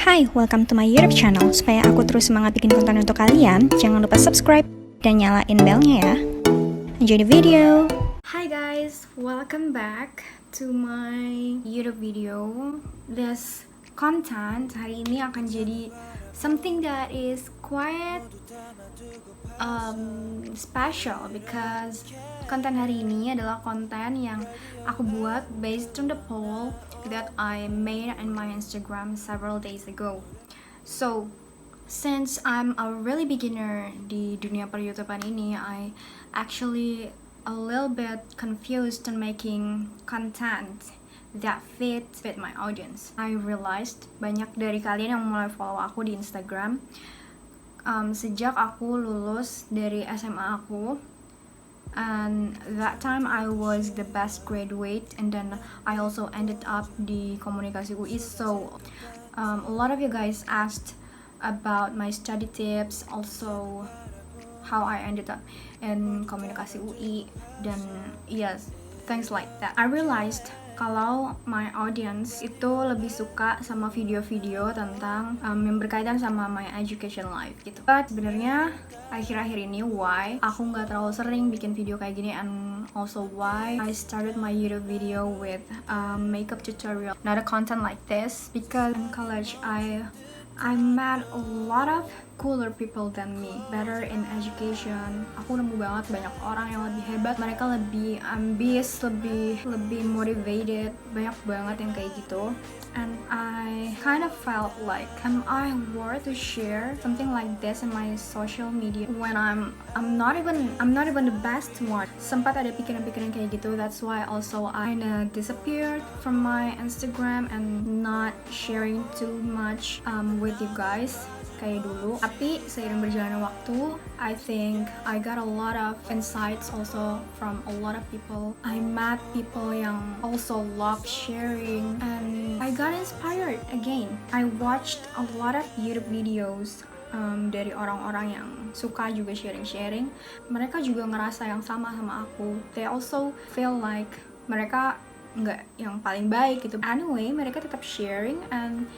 Hai, welcome to my YouTube channel. Supaya aku terus semangat bikin konten untuk kalian, jangan lupa subscribe dan nyalain belnya ya. Enjoy the video. Hi guys, welcome back to my YouTube video. This content hari ini akan jadi something that is quite special because konten hari ini adalah konten yang aku buat based on the poll that I made in my Instagram several days ago. So, since I'm a really beginner di dunia per-YouTubean ini, I actually a little bit confused on making content that fit my audience. I realized banyak dari kalian yang mulai follow aku di Instagram sejak aku lulus dari SMA aku. And that time I was the best graduate, and then I also ended up di Komunikasi UI. So a lot of you guys asked about my study tips, also how I ended up in Komunikasi UI, dan yes, things like that. I realized kalau my audience itu lebih suka sama video-video tentang yang berkaitan sama my education life gitu. But sebenarnya akhir-akhir ini why aku nggak terlalu sering bikin video kayak gini, and also why I started my YouTube video with makeup tutorial, not a content like this, because in college I met a lot of cooler people than me, better in education. Aku nemu banget banyak orang yang lebih hebat, mereka lebih ambis, lebih motivated, banyak banget yang kayak gitu. And I kind of felt like, am I worth to share something like this in my social media when I'm not even the best one. Sempat ada pikiran-pikiran kayak gitu. That's why also I kinda disappeared from my Instagram and not sharing too much with you guys kayak dulu. Tapi seiring berjalannya waktu, I think I got a lot of insights also from a lot of people. I met people yang also love sharing, and I got inspired again. I watched a lot of YouTube videos dari orang-orang yang suka juga sharing-sharing. Mereka juga ngerasa yang sama aku. They also feel like mereka nggak yang paling baik gitu. Anyway, mereka tetap sharing, and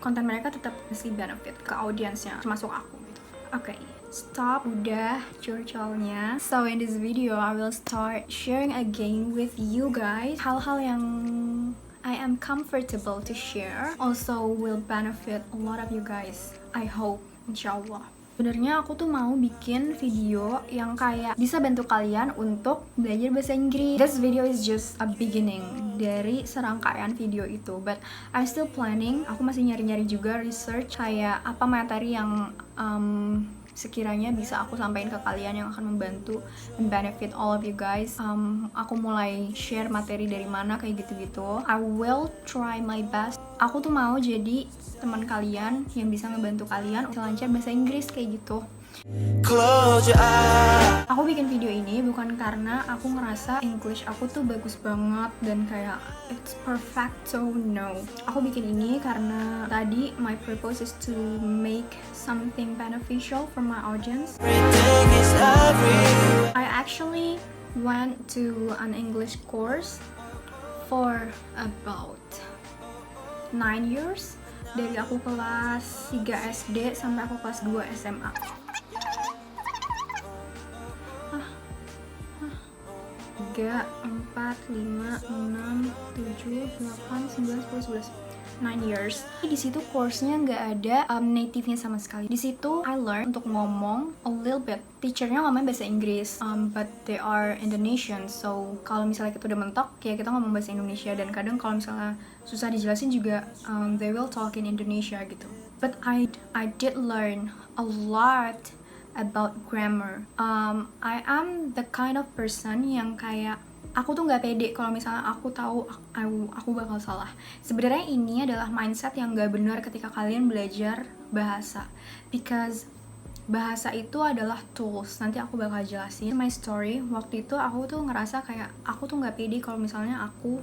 konten mereka tetap ngasih benefit ke audiensnya, termasuk aku gitu. Okay, stop udah curcolnya. So in this video, I will start sharing again with you guys hal-hal yang I am comfortable to share, also will benefit a lot of you guys, I hope, insyaallah. Sebenarnya aku tuh mau bikin video yang kayak bisa bantu kalian untuk belajar bahasa Inggris. This video is just a beginning dari serangkaian video itu, but I'm still planning. Aku masih nyari-nyari juga research kayak apa materi yang sekiranya bisa aku sampaikan ke kalian yang akan membantu and benefit all of you guys. Aku mulai share materi dari mana kayak gitu-gitu. I will try my best. Aku tuh mau jadi teman kalian yang bisa ngebantu kalian untuk lancar bahasa Inggris kayak gitu. Aku bikin video ini bukan karena aku ngerasa English aku tuh bagus banget dan kayak it's perfect, so no. Aku bikin ini karena tadi my purpose is to make something beneficial for my audience. I actually went to an English course for about 9 years, dari aku kelas 3 SD sampai aku kelas 2 SMA. 3, 4, 5, 6, 7, 8, 9, 10, 11 9 years. Di situ course-nya nggak ada native-nya sama sekali. Di situ I learn untuk ngomong a little bit. Teacher-nya ngomongin bahasa Inggris, but they are Indonesian. So kalau misalnya kita udah mentok, kayak kita ngomong bahasa Indonesia, dan kadang kalau misalnya susah dijelasin juga, they will talk in Indonesia gitu. But I did learn a lot about grammar. I am the kind of person yang kayak aku tuh nggak pede kalau misalnya aku tahu aku bakal salah. Sebenarnya ini adalah mindset yang nggak benar ketika kalian belajar bahasa, because bahasa itu adalah tools. Nanti aku bakal jelasin my story. Waktu itu aku tuh ngerasa kayak aku tuh nggak pede kalau misalnya aku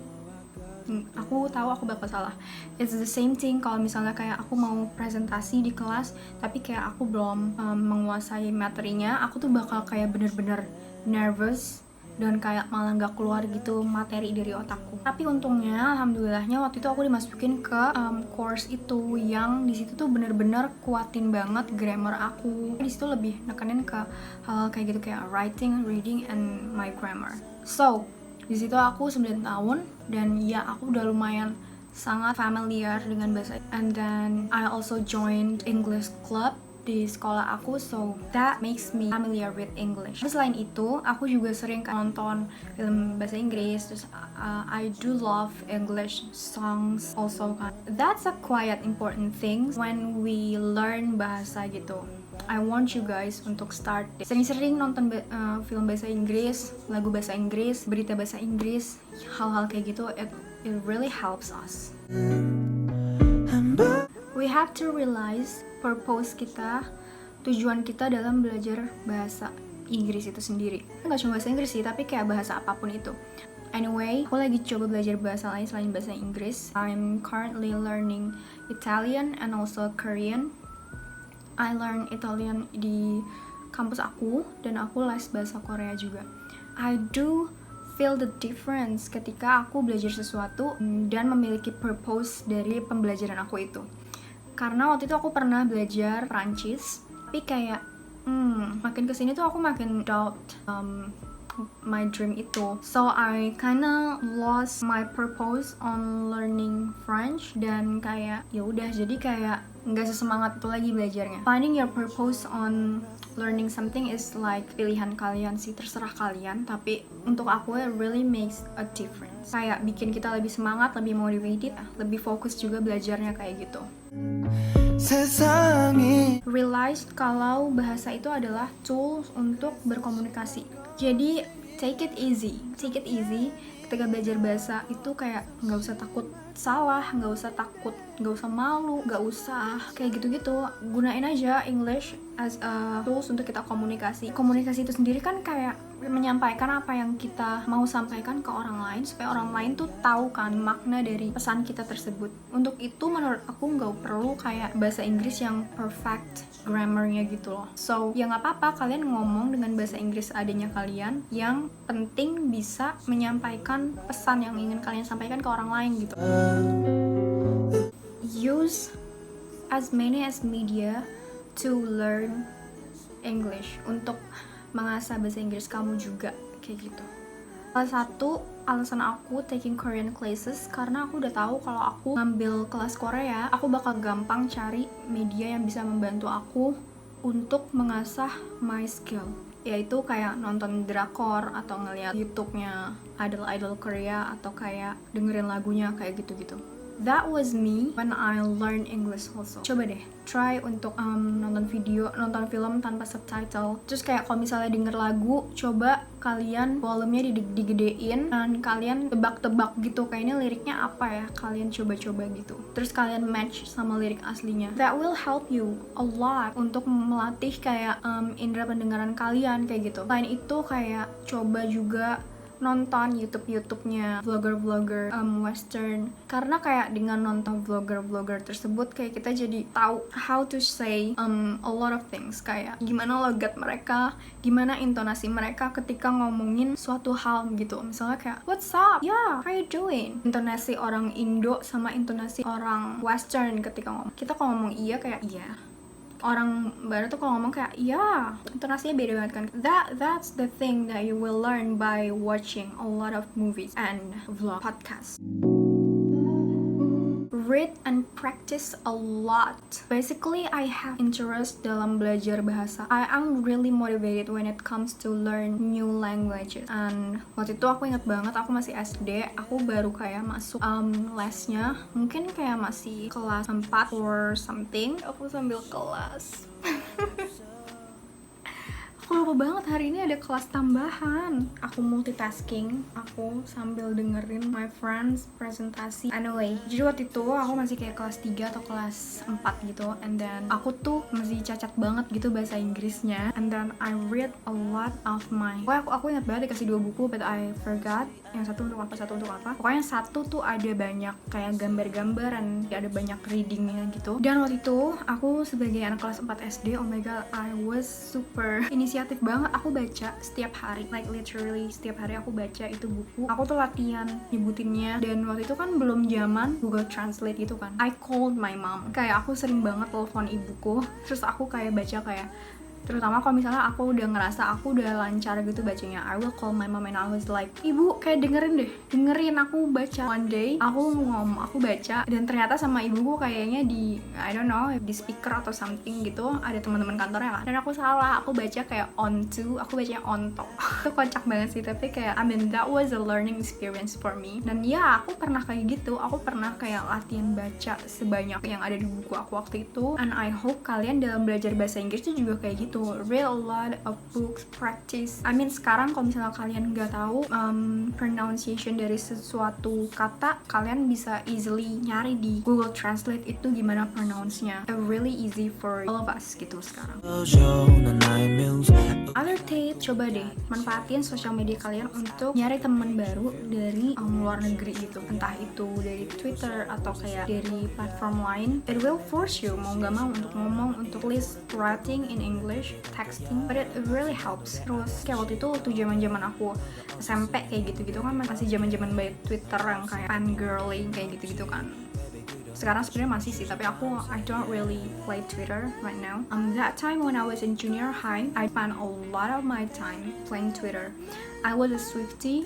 tahu aku bakal salah. It's the same thing kalau misalnya kayak aku mau presentasi di kelas tapi kayak aku belum menguasai materinya, aku tuh bakal kayak bener-bener nervous dan kayak malah nggak keluar gitu materi dari otakku. Tapi untungnya, alhamdulillahnya waktu itu aku dimasukin ke course itu yang di situ tuh bener-bener kuatin banget grammar aku. Di situ lebih nekenin ke hal kayak gitu kayak writing, reading, and my grammar. So di situ aku 9 tahun dan ya aku udah lumayan sangat familiar dengan bahasa. And then I also joined English club di sekolah aku, so that makes me familiar with English. Tapi selain itu, aku juga sering nonton film bahasa Inggris, terus I do love English songs also kan. That's a quite important thing when we learn bahasa gitu. I want you guys untuk start sering-sering nonton film bahasa Inggris, lagu bahasa Inggris, berita bahasa Inggris, hal-hal kayak gitu. It really helps us. We have to realize purpose kita, tujuan kita dalam belajar bahasa Inggris itu sendiri. Nggak cuma bahasa Inggris sih, tapi kayak bahasa apapun itu. Anyway, aku lagi coba belajar bahasa lain selain bahasa Inggris. I'm currently learning Italian and also Korean. I learn Italian di kampus aku, dan aku les bahasa Korea juga. I do feel the difference ketika aku belajar sesuatu dan memiliki purpose dari pembelajaran aku itu. Karena waktu itu aku pernah belajar Prancis, tapi kayak makin kesini tuh aku makin doubt my dream itu. So I kinda lost my purpose on learning French, dan kayak ya udah, jadi kayak nggak sesemangat itu lagi belajarnya. Finding your purpose on learning something is like pilihan kalian sih, terserah kalian, tapi untuk aku it really makes a difference. Kayak bikin kita lebih semangat, lebih motivated, lebih fokus juga belajarnya kayak gitu. Realize kalau bahasa itu adalah tools untuk berkomunikasi. Jadi take it easy. Ketika belajar bahasa itu kayak nggak usah takut salah, nggak usah takut, nggak usah malu, nggak usah kayak gitu-gitu. Gunain aja English as a tools untuk kita komunikasi. Komunikasi itu sendiri kan kayak menyampaikan apa yang kita mau sampaikan ke orang lain, supaya orang lain tuh tahu kan makna dari pesan kita tersebut. Untuk itu menurut aku nggak perlu kayak bahasa Inggris yang perfect grammarnya gitu loh. So ya nggak apa-apa kalian ngomong dengan bahasa Inggris adanya kalian, yang penting bisa menyampaikan pesan yang ingin kalian sampaikan ke orang lain gitu. Use as many as media to learn English, untuk mengasah bahasa Inggris kamu juga kayak gitu. Salah satu alasan aku taking Korean classes karena aku udah tahu kalau aku ngambil kelas Korea, aku bakal gampang cari media yang bisa membantu aku untuk mengasah my skill, yaitu kayak nonton drakor atau ngeliat YouTube-nya idol-idol Korea, atau kayak dengerin lagunya kayak gitu-gitu. That was me when I learned English also. Coba deh, try untuk nonton film tanpa subtitle. Terus kayak kalau misalnya denger lagu, coba kalian volumenya digedein dan kalian tebak-tebak gitu, kayak ini liriknya apa ya, kalian coba-coba gitu. Terus kalian match sama lirik aslinya. That will help you a lot untuk melatih kayak indera pendengaran kalian kayak gitu. Selain itu kayak coba juga nonton YouTube-nya vlogger-vlogger western, karena kayak dengan nonton vlogger-vlogger tersebut kayak kita jadi tahu how to say a lot of things, kayak gimana logat mereka, gimana intonasi mereka ketika ngomongin suatu hal gitu. Misalnya kayak what's up, yeah, how you doing, intonasi orang Indo sama intonasi orang western ketika ngomong. Kita kalau ngomong iya kayak iya, orang barat tuh kalau ngomong kayak ya, intonasinya beda banget kan. That's the thing that you will learn by watching a lot of movies and vlog podcasts. Read and practice a lot. Basically, I have interest dalam belajar bahasa. I am really motivated when it comes to learn new languages. And waktu itu aku ingat banget, aku masih SD, aku baru kayak masuk lesnya, mungkin kayak masih kelas 4 or something. Aku sambil kelas. Aku lupa banget hari ini ada kelas tambahan. Aku multitasking, aku sambil dengerin my friends presentasi. Anyway, jadi waktu itu aku masih kayak kelas 3 atau kelas 4 gitu. And then aku tuh masih cacat banget gitu bahasa Inggrisnya. And then I read a lot of my... aku ingat banget dikasih 2 buku, but I forgot yang satu untuk apa. Pokoknya yang satu tuh ada banyak kayak gambar-gambaran, ada banyak readingnya gitu. Dan waktu itu aku sebagai anak kelas 4 SD, oh my god, I was super inisiatif banget. Aku baca setiap hari, like literally setiap hari aku baca itu buku. Aku tuh latihan nyebutinnya, dan waktu itu kan belum zaman Google Translate gitu kan. I called my mom, kayak aku sering banget telepon ibuku, terus aku kayak baca kayak, terutama kalau misalnya aku udah ngerasa aku udah lancar gitu bacanya, I will call my mom and I was like, ibu kayak dengerin aku baca. One day aku baca, dan ternyata sama ibuku kayaknya di I don't know di speaker atau something gitu, ada teman-teman kantornya lah, dan aku salah, aku baca kayak on to, aku bacanya on top. Itu kocak banget sih, tapi kayak I mean that was a learning experience for me. Dan ya aku pernah kayak gitu, aku pernah kayak latihan baca sebanyak yang ada di buku aku waktu itu. And I hope kalian dalam belajar bahasa Inggris itu juga kayak gitu, read a lot of books, practice. I mean sekarang kalau misalnya kalian nggak tahu pronunciation dari sesuatu kata, kalian bisa easily nyari di Google Translate itu gimana pronounce-nya. Really easy for all of us gitu sekarang. Other tips, coba deh manfaatin sosial media kalian untuk nyari teman baru dari luar negeri gitu, entah itu dari Twitter atau kayak dari platform lain. It will force you mau nggak mau untuk ngomong, untuk list writing in English, texting, but it really helps. Terus kayak waktu itu zaman aku SMP kayak gitu kan, masih zaman by Twitter yang kayak fangirling kayak gitu kan. Sekarang sebenarnya masih sih, tapi I don't really play Twitter right now. That time when I was in junior high, I spent a lot of my time playing Twitter. I was a Swiftie,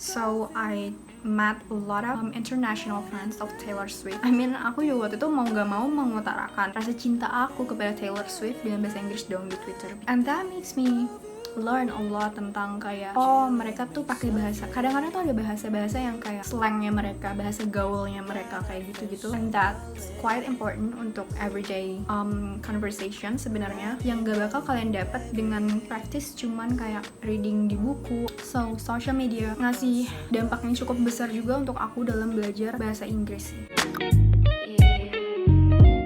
so I met a lot of international friends of Taylor Swift. I mean, aku juga waktu itu mau nggak mau mengutarakan rasa cinta aku kepada Taylor Swift dengan bahasa Inggris dong di Twitter. And that makes me learn a lot tentang kayak, oh mereka tuh pakai bahasa, kadang-kadang tuh ada bahasa-bahasa yang kayak slangnya mereka, bahasa gaulnya mereka kayak gitu-gitu. And that's quite important untuk everyday conversation sebenarnya, yang gak bakal kalian dapat dengan practice cuman kayak reading di buku. So social media ngasih dampak yang cukup besar juga untuk aku dalam belajar bahasa Inggris.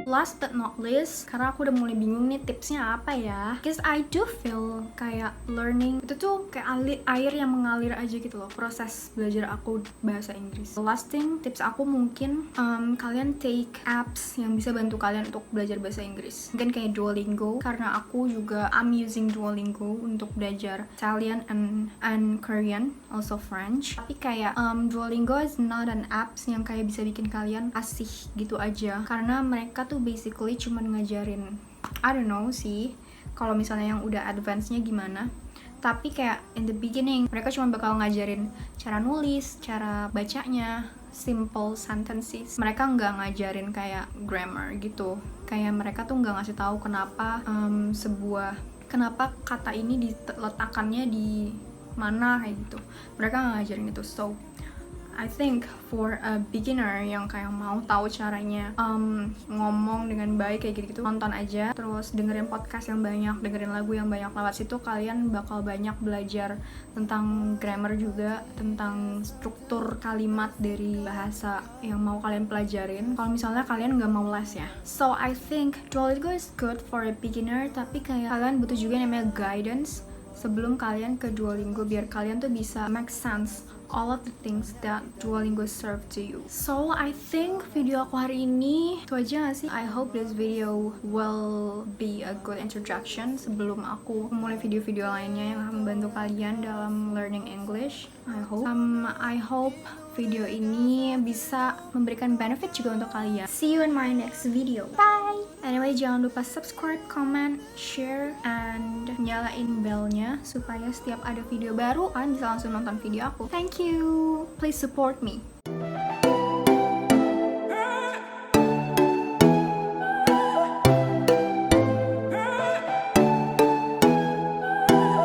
Last but not least, karena aku udah mulai bingung nih tipsnya apa ya, because I do feel kayak learning itu tuh kayak air yang mengalir aja gitu loh, proses belajar aku bahasa Inggris. The last thing, tips aku mungkin kalian take apps yang bisa bantu kalian untuk belajar bahasa Inggris. Mungkin kayak Duolingo, karena aku juga I'm using Duolingo untuk belajar Italian and Korean, also French. Tapi kayak Duolingo is not an apps yang kayak bisa bikin kalian asih gitu aja, karena mereka tuh basically cuman ngajarin, I don't know sih kalau misalnya yang udah advance-nya gimana, tapi kayak in the beginning mereka cuma bakal ngajarin cara nulis, cara bacanya, simple sentences. Mereka nggak ngajarin kayak grammar gitu, kayak mereka tuh nggak ngasih tahu kenapa kenapa kata ini diletakkannya di mana kayak gitu. Mereka nggak ngajarin itu. So I think for a beginner yang kayak mau tahu caranya ngomong dengan baik kayak gitu, nonton aja, terus dengerin podcast yang banyak, dengerin lagu yang banyak. Lewat situ kalian bakal banyak belajar tentang grammar juga, tentang struktur kalimat dari bahasa yang mau kalian pelajarin kalau misalnya kalian nggak mau les ya. So I think Duolingo is good for a beginner, tapi kayak kalian butuh juga namanya guidance sebelum kalian ke Duolingo, biar kalian tuh bisa make sense all of the things that Duolingo serve to you. So I think video aku hari ini itu aja gak sih? I hope this video will be a good introduction sebelum aku mulai video-video lainnya yang akan membantu kalian dalam learning English. I hope video ini bisa memberikan benefit juga untuk kalian. See you in my next video. Bye! Anyway, jangan lupa subscribe, comment, share, and nyalain belnya supaya setiap ada video baru kalian bisa langsung nonton video aku. Thank you! Please support me.